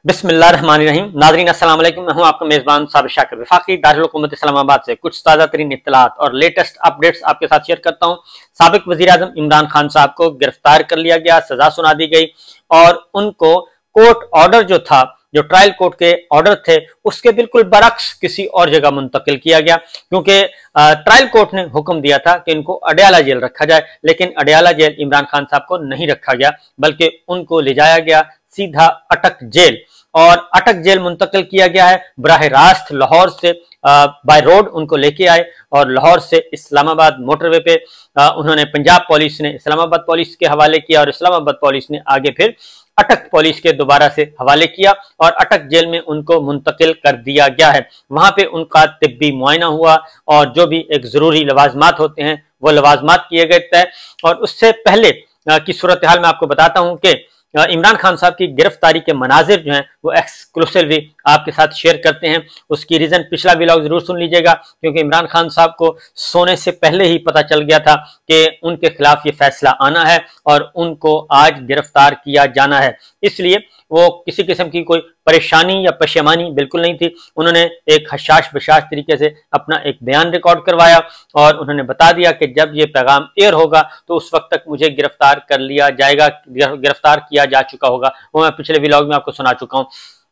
बिस्मिल्लाहिर्रहमानिर्रहीम। नाज़रीन अस्सलाम वालेकुम। मैं हूं आपका मेजबान साबिर शाकिर। वफाकी दारुल हुकूमत इस्लामाबाद से कुछ ताज़ा तरीन इत्तलात और लेटेस्ट अपडेट्स आपके साथ शेयर करता हूं। साबिक वज़ीर आज़म इमरान खान साहब को गिरफ्तार कर लिया गया, सजा सुना दी गई और उनको कोर्ट ऑर्डर जो था, जो ट्रायल कोर्ट के ऑर्डर थे, उसके बिल्कुल बरक्स किसी और जगह मुंतकिल किया गया, क्योंकि ट्रायल कोर्ट ने हुक्म दिया था कि इनको अडयाला जेल रखा जाए, लेकिन अडयाला जेल इमरान खान साहब को नहीं रखा गया, बल्कि उनको ले जाया गया सीधा अटक जेल। और अटक जेल मुंतकिल किया गया है बराह रास्त लाहौर से, बाय रोड उनको लेके आए और लाहौर से इस्लामाबाद मोटरवे पे उन्होंने पंजाब पुलिस ने इस्लामाबाद पुलिस के हवाले किया और इस्लामाबाद पुलिस ने आगे फिर अटक पुलिस के दोबारा से हवाले किया और अटक जेल में उनको मुंतकिल कर दिया गया है। वहां पे उनका तिब्बी मुआयना हुआ और जो भी एक जरूरी लवाजमात होते हैं वो लवाजमात किए गए तय। और उससे पहले की सूरत हाल मैं आपको बताता हूं कि इमरान खान साहब की गिरफ्तारी के मनाजिर जो हैं वो एक्सक्लूसिवली आपके साथ शेयर करते हैं। उसकी रीजन पिछला व्लॉग जरूर सुन लीजिएगा, क्योंकि इमरान खान साहब को सोने से पहले ही पता चल गया था कि उनके खिलाफ ये फैसला आना है और उनको आज गिरफ्तार किया जाना है। इसलिए वो किसी किस्म की कोई परेशानी या पशेमानी बिल्कुल नहीं थी। उन्होंने एक हशाश बशाश तरीके से अपना एक बयान रिकॉर्ड करवाया और उन्होंने बता दिया कि जब ये पैगाम एयर होगा तो उस वक्त तक मुझे गिरफ्तार कर लिया जाएगा, गिरफ्तार किया जा चुका होगा। वो मैं पिछले व्लॉग में आपको सुना चुका हूँ,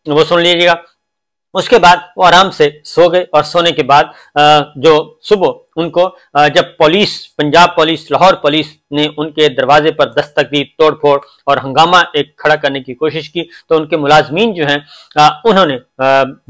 वो सुन लीजिएगा। उसके बाद वो आराम से सो गए और सोने के बाद जो सुबह उनको जब police, Punjab police, Lahore police ने उनके दरवाजे पर दस्तक दी, तोड़फोड़ और हंगामा एक खड़ा करने की कोशिश की, तो उनके मुलाजमीन जो हैं उन्होंने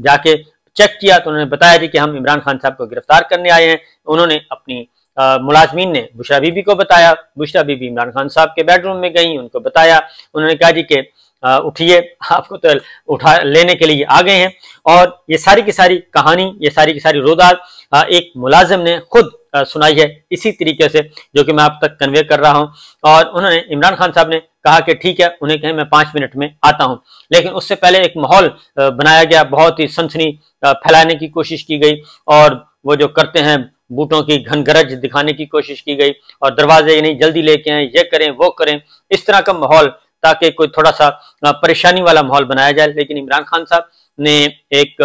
जाके चेक किया तो उन्होंने बताया जी कि हम इमरान खान साहब को गिरफ्तार करने आए हैं। उन्होंने अपनी मुलाजमीन ने बुशरा बीबी को बताया। बुशरा बीबी इमरान खान साहब के बेडरूम में गई, उनको बताया। उन्होंने कहा जी कि उठिए, आपको तो उठा लेने के लिए आ गए हैं। और ये सारी की सारी कहानी, ये सारी की सारी रोदात एक मुलाजिम ने खुद सुनाई है इसी तरीके से, जो कि मैं आप तक कन्वे कर रहा हूं। और उन्होंने, इमरान खान साहब ने कहा कि ठीक है, उन्हें कहें मैं 5 मिनट में आता हूं। लेकिन उससे पहले एक माहौल बनाया गया, बहुत ही सनसनी फैलाने की कोशिश की गई और वो जो करते हैं बूटों की घनगरज दिखाने की कोशिश की गई और दरवाजे नहीं जल्दी लेके आए, ये करें वो करें, इस तरह का माहौल, ताकि कोई थोड़ा सा परेशानी वाला माहौल बनाया जाए। लेकिन इमरान खान साहब ने एक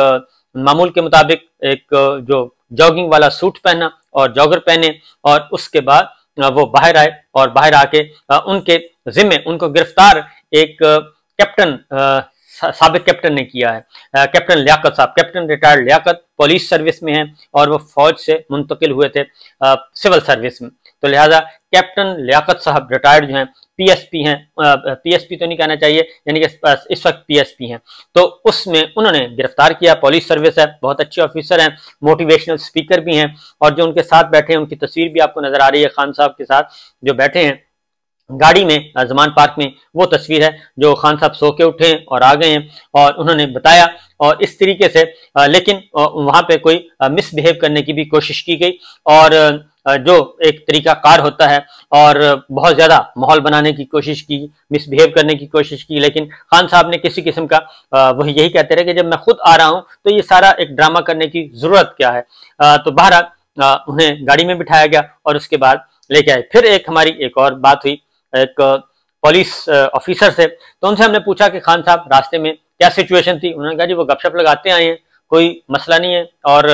मामूल के मुताबिक एक जो जॉगिंग वाला सूट पहना और जॉगर पहने और उसके बाद वो बाहर आए और बाहर आके उनके जिम्मे उनको गिरफ्तार एक कैप्टन, साबिक कैप्टन ने किया है। कैप्टन लियाकत साहब, captain retired Liaquat police service में हैं और वो फौज से मुंतकिल हुए थे सिविल सर्विस में। तो लिहाजा कैप्टन लियाकत साहब रिटायर्ड जो हैं, पीएसपी हैं, पीएसपी तो नहीं कहना चाहिए, यानी कि इस वक्त पीएसपी हैं। तो उसमें उन्होंने गिरफ्तार किया। पुलिस सर्विस है, बहुत अच्छे ऑफिसर हैं, मोटिवेशनल स्पीकर भी हैं और जो उनके साथ बैठे हैं उनकी तस्वीर भी आपको नजर आ रही है। खान साहब के साथ जो बैठे हैं गाड़ी में जमान पार्क में, वो तस्वीर है जो खान साहब सो के उठे और आ गए हैं और उन्होंने बताया। और इस तरीके से लेकिन वहां पे कोई मिसबिहेव करने की भी कोशिश की गई और जो एक तरीका कार होता है और बहुत ज्यादा माहौल बनाने की कोशिश की, मिसबिहेव करने की कोशिश की। लेकिन खान साहब ने किसी किस्म का वही यही कहते रहे कि जब मैं खुद आ रहा हूं तो ये सारा एक ड्रामा करने की जरूरत क्या है। तो बहरहाल उन्हें गाड़ी में बिठाया गया और उसके बाद लेके आए। फिर हमारी एक और बात हुई एक पुलिस ऑफिसर से, तो उनसे हमने पूछा कि खान साहब रास्ते में क्या सिचुएशन थी। उन्होंने कहा जी वो गपशप लगाते आए हैं, कोई मसला नहीं है और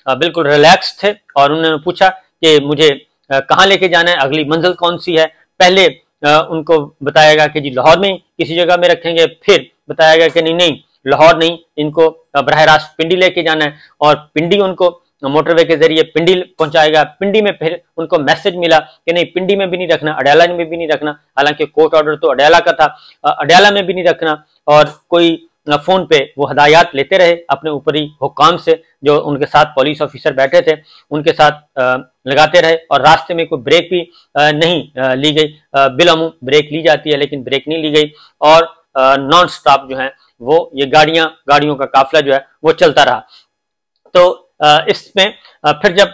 बिल्कुल रिलैक्स थे। और उन्होंने पूछा कि मुझे कहाँ लेके जाना है, अगली मंजिल कौन सी है। पहले उनको बताया गया कि जी लाहौर में किसी जगह में रखेंगे, फिर बताया गया कि नहीं लाहौर नहीं, इनको बराह रास्त पिंडी लेके जाना है और पिंडी उनको मोटरवे के जरिए पिंडी पहुंचाएगा। पिंडी में फिर उनको मैसेज मिला कि नहीं पिंडी में भी नहीं रखना, अडयाला में भी नहीं रखना, हालांकि कोर्ट ऑर्डर तो अडयाला का था, अडयाला में भी नहीं रखना। और कोई फोन पे वो हदायत लेते रहे अपने ऊपरी हुकाम से, जो उनके साथ पुलिस ऑफिसर बैठे थे उनके साथ लगाते रहे। और रास्ते में कोई ब्रेक भी नहीं ली गई, बिलामू ब्रेक ली जाती है लेकिन ब्रेक नहीं ली गई और नॉन स्टॉप जो है वो ये गाड़ियों का काफिला जो है वो चलता रहा। तो इसमें फिर जब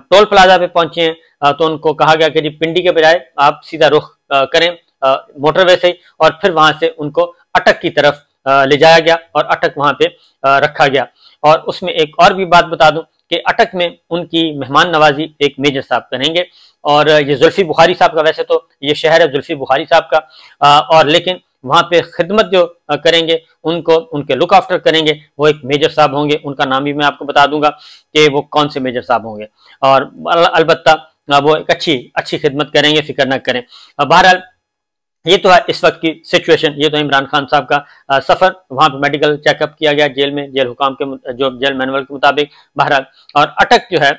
टोल प्लाजा पे पहुंचे तो उनको कहा गया कि जी पिंडी के बजाय आप सीधा रुख करें मोटरवे से, और फिर वहां से उनको अटक की तरफ ले जाया गया और अटक वहां पे रखा गया। और उसमें एक और भी बात बता दूं कि अटक में उनकी मेहमान नवाजी एक मेजर साहब करेंगे और ये जुल्फी बुखारी साहब का, वैसे तो ये शहर है जुल्फी बुखारी साहब का, और लेकिन वहां पे खिदमत जो करेंगे, उनको उनके लुक आफ्टर करेंगे, वो एक मेजर साहब होंगे। उनका नाम भी मैं आपको बता दूंगा कि वो कौन से मेजर साहब होंगे, और अलबत्ता वो एक अच्छी खिदमत करेंगे, फिक्र न करें। बहरहाल ये तो है इस वक्त की सिचुएशन। ये तो इमरान खान साहब का सफर, वहां पे मेडिकल चेकअप किया गया जेल में, जेल हुकाम के जो जेल मैनुअल के मुताबिक। बहरहाल और अटक जो है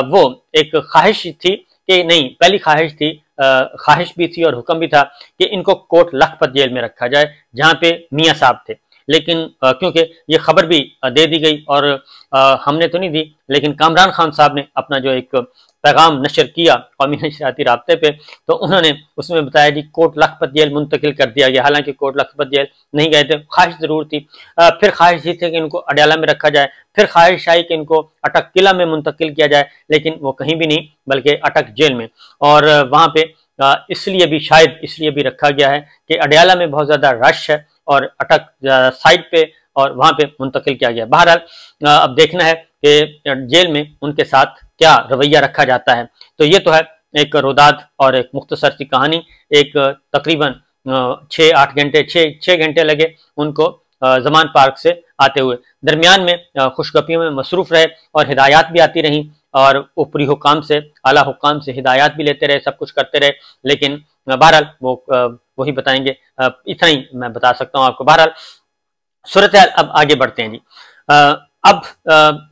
वो एक ख्वाहिश थी कि नहीं, पहली ख्वाहिश थी, ख्वाहिश भी थी और हुक्म भी था कि इनको कोट लखपत जेल में रखा जाए जहां पे मियाँ साहब थे। लेकिन क्योंकि ये खबर भी दे दी गई और हमने तो नहीं दी, लेकिन कामरान खान साहब ने अपना जो एक पैगाम नशर किया कौमी नशरियाती राब्ते पे, तो उन्होंने उसमें बताया कि कोट लखपत जेल मुंतकिल कर दिया गया। हालांकि कोट लखपत जेल नहीं गए थे, ख्वाहिश जरूर थी। फिर ख्वाहिश ये थी कि इनको अडयाला में रखा जाए, फिर ख्वाहिश आई कि इनको अटक किला में मुंतकिल किया जाए, लेकिन वो कहीं भी नहीं बल्कि अटक जेल में। और वहाँ पे इसलिए भी, शायद इसलिए भी रखा गया है कि अडयाला में बहुत ज़्यादा रश है और अटक साइड पे और वहाँ पे मुंतकिल किया गया। बहरहाल अब देखना है कि जेल में उनके साथ क्या रवैया रखा जाता है। तो ये तो है एक रोदाद और एक मुख्तसर सी कहानी। एक तकरीबन 6-8 घंटे, 6 घंटे लगे उनको जमान पार्क से आते हुए। दरमियान में खुशगपियों में मसरूफ रहे और हिदायत भी आती रहीं और ऊपरी हुकाम से, आला हुकाम से हिदायत भी लेते रहे, सब कुछ करते रहे। लेकिन बहरहाल वो वही बताएंगे, इतना ही मैं बता सकता हूँ आपको। बहरहाल सूरत हाल अब आगे बढ़ते हैं जी। अब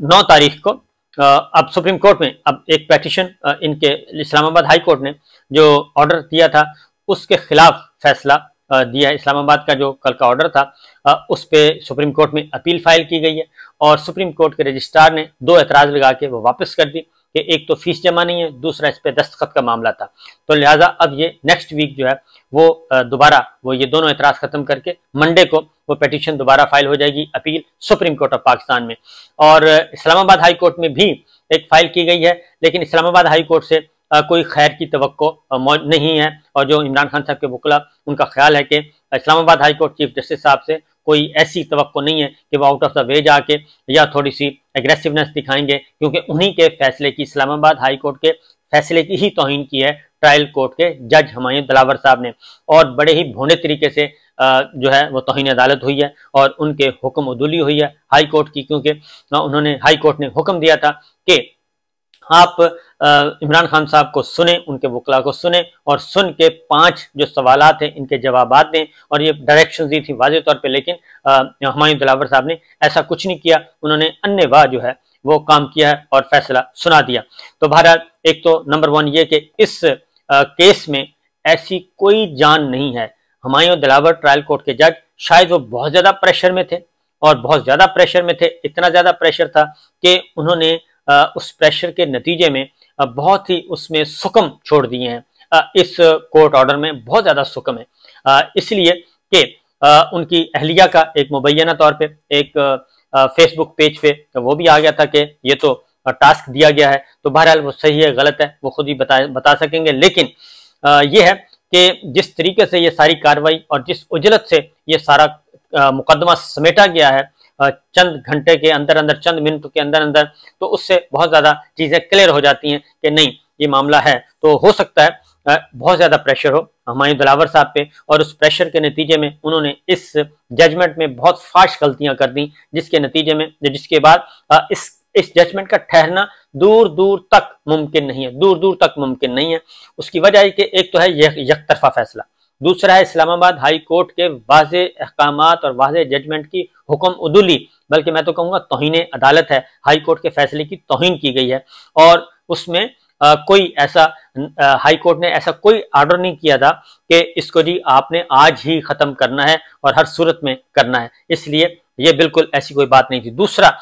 9 तारीख को अब सुप्रीम कोर्ट में अब एक पेटिशन इनके इस्लामाबाद हाई कोर्ट ने जो ऑर्डर दिया था उसके खिलाफ फैसला दिया है। इस्लामाबाद का जो कल का ऑर्डर था उस पे सुप्रीम कोर्ट में अपील फाइल की गई है और सुप्रीम कोर्ट के रजिस्ट्रार ने 2 एतराज लगा के वो वापस कर दी कि एक तो फीस जमा नहीं है, दूसरा इस पे दस्तखत का मामला था। तो लिहाजा अब ये नेक्स्ट वीक जो है वो दोबारा वो ये दोनों एतराज खत्म करके मंडे को वो पिटीशन दोबारा फाइल हो जाएगी, appeal supreme court of Pakistan में। और इस्लामाबाद हाई कोर्ट में भी एक फाइल की गई है, लेकिन इस्लामाबाद हाई कोर्ट से कोई खैर की तवक्को नहीं है। और जो इमरान खान साहब के वकला, उनका ख्याल है कि Islamabad high court chief justice साहब से कोई ऐसी तवक्को नहीं है कि वो आउट ऑफ द वे जाके या थोड़ी सी एग्रेसिवनेस दिखाएंगे, क्योंकि उन्हीं के फैसले की, इस्लामाबाद हाई कोर्ट के फैसले की ही तौहीन की है ट्रायल कोर्ट के जज हुमायूं दिलावर साहब ने, और बड़े ही भोंडे तरीके से जो है वो तौहीन अदालत हुई है और उनके हुक्म उदूली हुई है हाई कोर्ट की। क्योंकि उन्होंने, हाई कोर्ट ने हुक्म दिया था कि आप इमरान खान साहब को सुने, उनके वकला को सुने और सुन के 5 जो सवालात हैं इनके जवाबात दें, और ये डायरेक्शन दी थी वाज़ेह तौर पे। लेकिन हुमायूं दिलावर साहब ने ऐसा कुछ नहीं किया, उन्होंने अन्नेवाह जो है वो काम किया है और फैसला सुना दिया। तो बहरहाल एक तो नंबर 1 ये कि इस केस में ऐसी कोई जान नहीं है। हुमायूं दिलावर ट्रायल कोर्ट के जज, शायद वो बहुत ज़्यादा प्रेशर में थे और बहुत ज़्यादा प्रेशर में थे, इतना ज़्यादा प्रेशर था कि उन्होंने उस प्रेशर के नतीजे में बहुत ही उसमें सुकम छोड़ दिए हैं। इस कोर्ट ऑर्डर में बहुत ज़्यादा सुकम है, इसलिए कि उनकी अहलिया का एक मुबैना तौर पे एक फेसबुक पेज पे वो भी आ गया था कि ये तो टास्क दिया गया है। तो बहरहाल वो सही है गलत है वो खुद ही बता सकेंगे। लेकिन ये है कि जिस तरीके से ये सारी कार्रवाई और जिस उजलत से ये सारा मुकदमा समेटा गया है चंद घंटे के अंदर अंदर, चंद मिनट के अंदर अंदर, तो उससे बहुत ज़्यादा चीज़ें क्लियर हो जाती हैं कि नहीं ये मामला है। तो हो सकता है बहुत ज़्यादा प्रेशर हो हुमायूं दिलावर साहब पे, और उस प्रेशर के नतीजे में उन्होंने इस जजमेंट में बहुत फाश गलतियां कर दी, जिसके नतीजे में, जिसके बाद इस जजमेंट का ठहरना दूर दूर तक मुमकिन नहीं है, दूर दूर तक मुमकिन नहीं है। उसकी वजह है कि एक तो है यकतरफा फैसला, दूसरा है इस्लामाबाद हाई कोर्ट के वाज़े अहकामात और वाज़े जजमेंट की हुक्म उदूली, बल्कि मैं तो कहूँगा तौहीन अदालत है। हाई कोर्ट के फैसले की तौहीन की गई है और उसमें कोई ऐसा हाई कोर्ट ने ऐसा कोई ऑर्डर नहीं किया था कि इसको जी आपने आज ही ख़त्म करना है और हर सूरत में करना है, इसलिए ये बिल्कुल ऐसी कोई बात नहीं थी। दूसरा,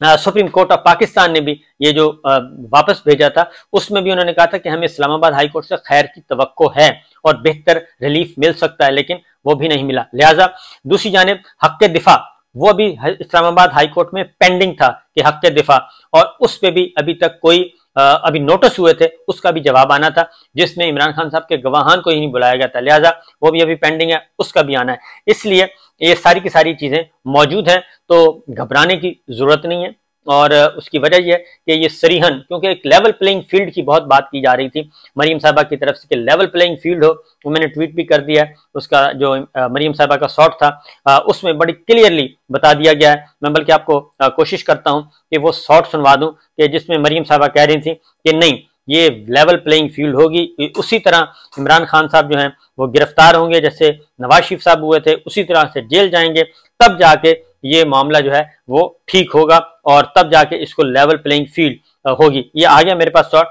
सुप्रीम कोर्ट ऑफ पाकिस्तान ने भी ये जो वापस भेजा था उसमें भी उन्होंने कहा था कि हमें इस्लामाबाद हाई कोर्ट से खैर की तवक्को है और बेहतर रिलीफ मिल सकता है, लेकिन वो भी नहीं मिला। लिहाजा दूसरी जानिब हक के दिफा, वो भी इस्लामाबाद हाई कोर्ट में पेंडिंग था कि हक के दिफा, और उस पर भी अभी तक कोई अभी नोटिस हुए थे, उसका भी जवाब आना था, जिसमें इमरान खान साहब के गवाहान को ही नहीं बुलाया गया था। लिहाजा वो भी अभी पेंडिंग है, उसका भी आना है। इसलिए ये सारी की सारी चीज़ें मौजूद हैं, तो घबराने की ज़रूरत नहीं है। और उसकी वजह यह है कि ये सरीहन, क्योंकि एक लेवल प्लेइंग फील्ड की बहुत बात की जा रही थी मरीम साहबा की तरफ से कि लेवल प्लेइंग फील्ड हो, वो मैंने ट्वीट भी कर दिया है। उसका जो मरीम साहबा का शॉट था उसमें बड़ी क्लियरली बता दिया गया है। मैं बल्कि आपको कोशिश करता हूं कि वो शॉट सुनवा दूं कि जिसमें मरीम साहबा कह रही थी कि नहीं, ये लेवल प्लेइंग फील्ड होगी, उसी तरह इमरान खान साहब जो हैं वो गिरफ्तार होंगे जैसे नवाज शरीफ साहब हुए थे, उसी तरह से जेल जाएंगे, तब जाके ये मामला जो है वो ठीक होगा और तब जाके इसको लेवल प्लेइंग फील्ड होगी। ये आ गया मेरे पास शॉट,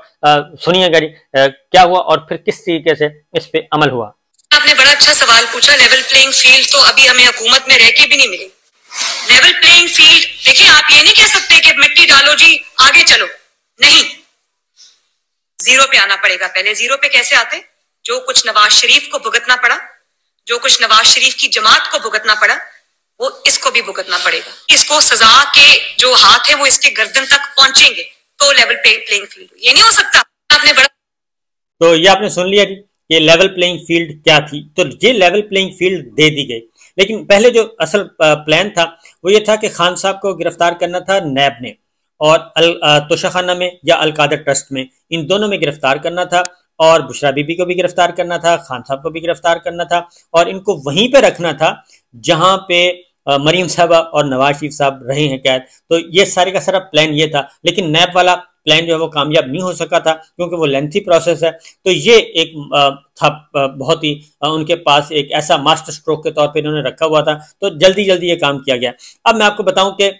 सुनिएगा जी क्या हुआ और फिर किस तरीके से इस पे अमल हुआ। आपने बड़ा अच्छा सवाल पूछा। लेवल प्लेइंग फील्ड तो अभी हमें हुकूमत में रह के भी नहीं मिली। लेवल प्लेइंग फील्ड, देखिए आप ये नहीं कह सकते कि मिट्टी डालो जी आगे चलो, नहीं, जीरो पे आना पड़ेगा। पहले जीरो पे कैसे आते? जो कुछ नवाज शरीफ को भुगतना पड़ा, जो कुछ नवाज शरीफ की जमात को भुगतना पड़ा, वो इसको भी भुगतना पड़ेगा। इसको सजा के जो हाथ है वो इसके गर्दन तक पहुंचेंगे तो लेवल प्लेइंग फील्ड। ये नहीं हो सकता। आपने बड़ा, तो ये आपने सुन लिया जी, ये लेवल प्लेइंग फील्ड क्या थी। तो ये लेवल प्लेइंग फील्ड दे दी गई, लेकिन पहले जो असल प्लान था वो ये था कि खान साहब को गिरफ्तार करना था नैब ने, और तोशाखाना में या अलकादर ट्रस्ट में, इन दोनों में गिरफ्तार करना था, और बुशरा बीबी को भी गिरफ्तार करना था, खान साहब को भी गिरफ्तार करना था, और इनको वहीं पे रखना था जहां पे मरीम साहबा और नवाज शरीफ साहब रहे हैं कैद। तो ये सारे का सारा प्लान ये था, लेकिन नैब वाला प्लान जो है वो कामयाब नहीं हो सका था क्योंकि वो लेंथी प्रोसेस है। तो ये एक था बहुत ही उनके पास एक ऐसा मास्टर स्ट्रोक के तौर पे इन्होंने रखा हुआ था, तो जल्दी जल्दी ये काम किया गया। अब मैं आपको बताऊं कि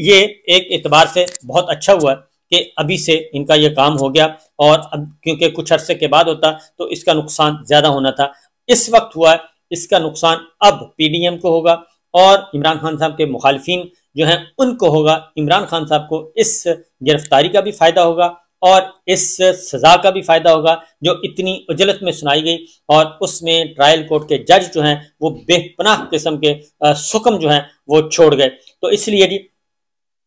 ये एक एतबार से बहुत अच्छा हुआ कि अभी से इनका ये काम हो गया, और अब क्योंकि कुछ अरसे के बाद होता तो इसका नुकसान ज्यादा होना था। इस वक्त हुआ, इसका नुकसान अब पीडीएम को होगा और इमरान खान साहब के मुखालिफिन जो हैं उनको होगा। इमरान खान साहब को इस गिरफ्तारी का भी फायदा होगा और इस सजा का भी फायदा होगा जो इतनी उजलत में सुनाई गई, और उसमें ट्रायल कोर्ट के जज जो हैं वो बेपनाह किस्म के सुकम जो हैं वो छोड़ गए। तो इसलिए जी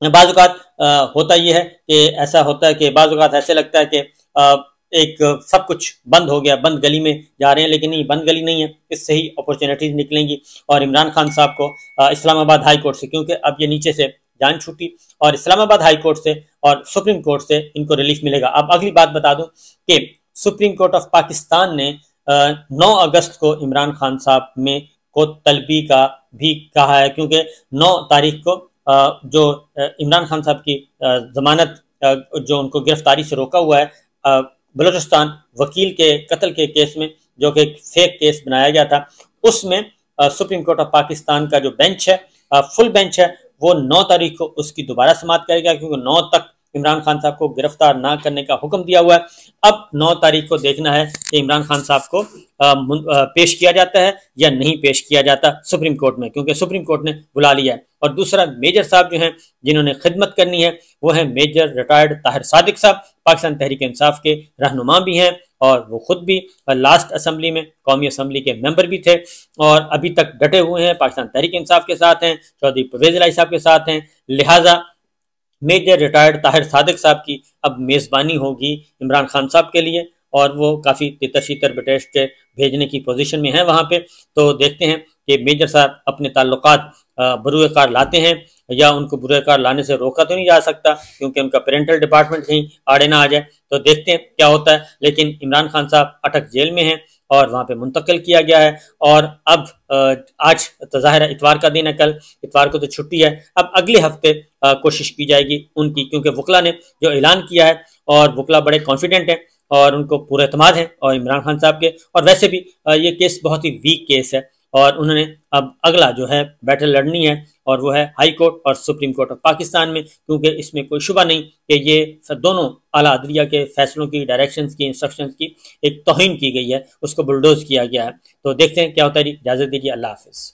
बाज़ औक़ात होता यह है कि ऐसा होता है कि बाज़ औक़ात ऐसे लगता है कि एक सब कुछ बंद हो गया, बंद गली में जा रहे हैं, लेकिन नहीं, बंद गली नहीं है, इससे ही अपॉर्चुनिटीज निकलेंगी। और इमरान खान साहब को इस्लामाबाद हाई कोर्ट से, क्योंकि अब ये नीचे से जान छूटी, और इस्लामाबाद हाई कोर्ट से और सुप्रीम कोर्ट से इनको रिलीफ मिलेगा। अब अगली बात बता दूं कि सुप्रीम कोर्ट ऑफ पाकिस्तान ने 9 अगस्त को इमरान खान साहब में को तलबी का भी कहा है, क्योंकि 9 तारीख को जो इमरान खान साहब की जमानत जो उनको गिरफ्तारी से रोका हुआ है बलूचिस्तान वकील के कत्ल के केस में, जो कि एक फेक केस बनाया गया था, उसमें सुप्रीम कोर्ट ऑफ पाकिस्तान का जो बेंच है, फुल बेंच है, वो 9 तारीख को उसकी दोबारा समाअत करेगा, क्योंकि 9 तक इमरान खान साहब को गिरफ्तार ना करने का हुक्म दिया हुआ है। अब 9 तारीख को देखना है कि इमरान खान साहब को पेश किया जाता है या नहीं पेश किया जाता सुप्रीम कोर्ट में, क्योंकि सुप्रीम कोर्ट ने बुला लिया है। और दूसरा, मेजर साहब जो हैं जिन्होंने खिदमत करनी है वो है मेजर रिटायर्ड ताहिर सादिक साहब, पाकिस्तान तहरीक इंसाफ के रहनुमा भी हैं, और वो खुद भी लास्ट असम्बली में कौमी असम्बली के मेंबर भी थे, और अभी तक डटे हुए हैं, पाकिस्तान तहरीक इंसाफ के साथ हैं, चौधरी परवेज इलाही साहब के साथ हैं। लिहाजा मेजर रिटायर्ड ताहिर सादिक साहब की अब मेज़बानी होगी इमरान खान साहब के लिए, और वो काफ़ी तितर शीतर ब्रिटिश भेजने की पोजीशन में हैं वहाँ पे। तो देखते हैं कि मेजर साहब अपने ताल्लुकात बुरुए कार लाते हैं या उनको बुरुए कार लाने से रोका तो नहीं जा सकता, क्योंकि उनका पेरेंटल डिपार्टमेंट कहीं आड़े ना आ जाए। तो देखते हैं क्या होता है, लेकिन इमरान खान साहब अटक जेल में हैं और वहाँ पे मुंतकिल किया गया है। और अब आज तो ज़ाहिर है इतवार का दिन है, कल इतवार को तो छुट्टी है। अब अगले हफ्ते कोशिश की जाएगी उनकी, क्योंकि वकला ने जो ऐलान किया है, और वकला बड़े कॉन्फिडेंट हैं और उनको पूरा एतमाद है और इमरान खान साहब के, और वैसे भी ये केस बहुत ही वीक केस है, और उन्होंने अब अगला जो है बैटल लड़नी है, और वो है हाई कोर्ट और सुप्रीम कोर्ट ऑफ पाकिस्तान में, क्योंकि इसमें कोई शुबा नहीं कि ये दोनों आला अदलिया के फैसलों की, डायरेक्शंस की, इंस्ट्रक्शंस की एक तौहीन की गई है, उसको बुलडोज किया गया है। तो देखते हैं क्या होता है। इजाज़त दीजिए, अल्लाह हाफिज़।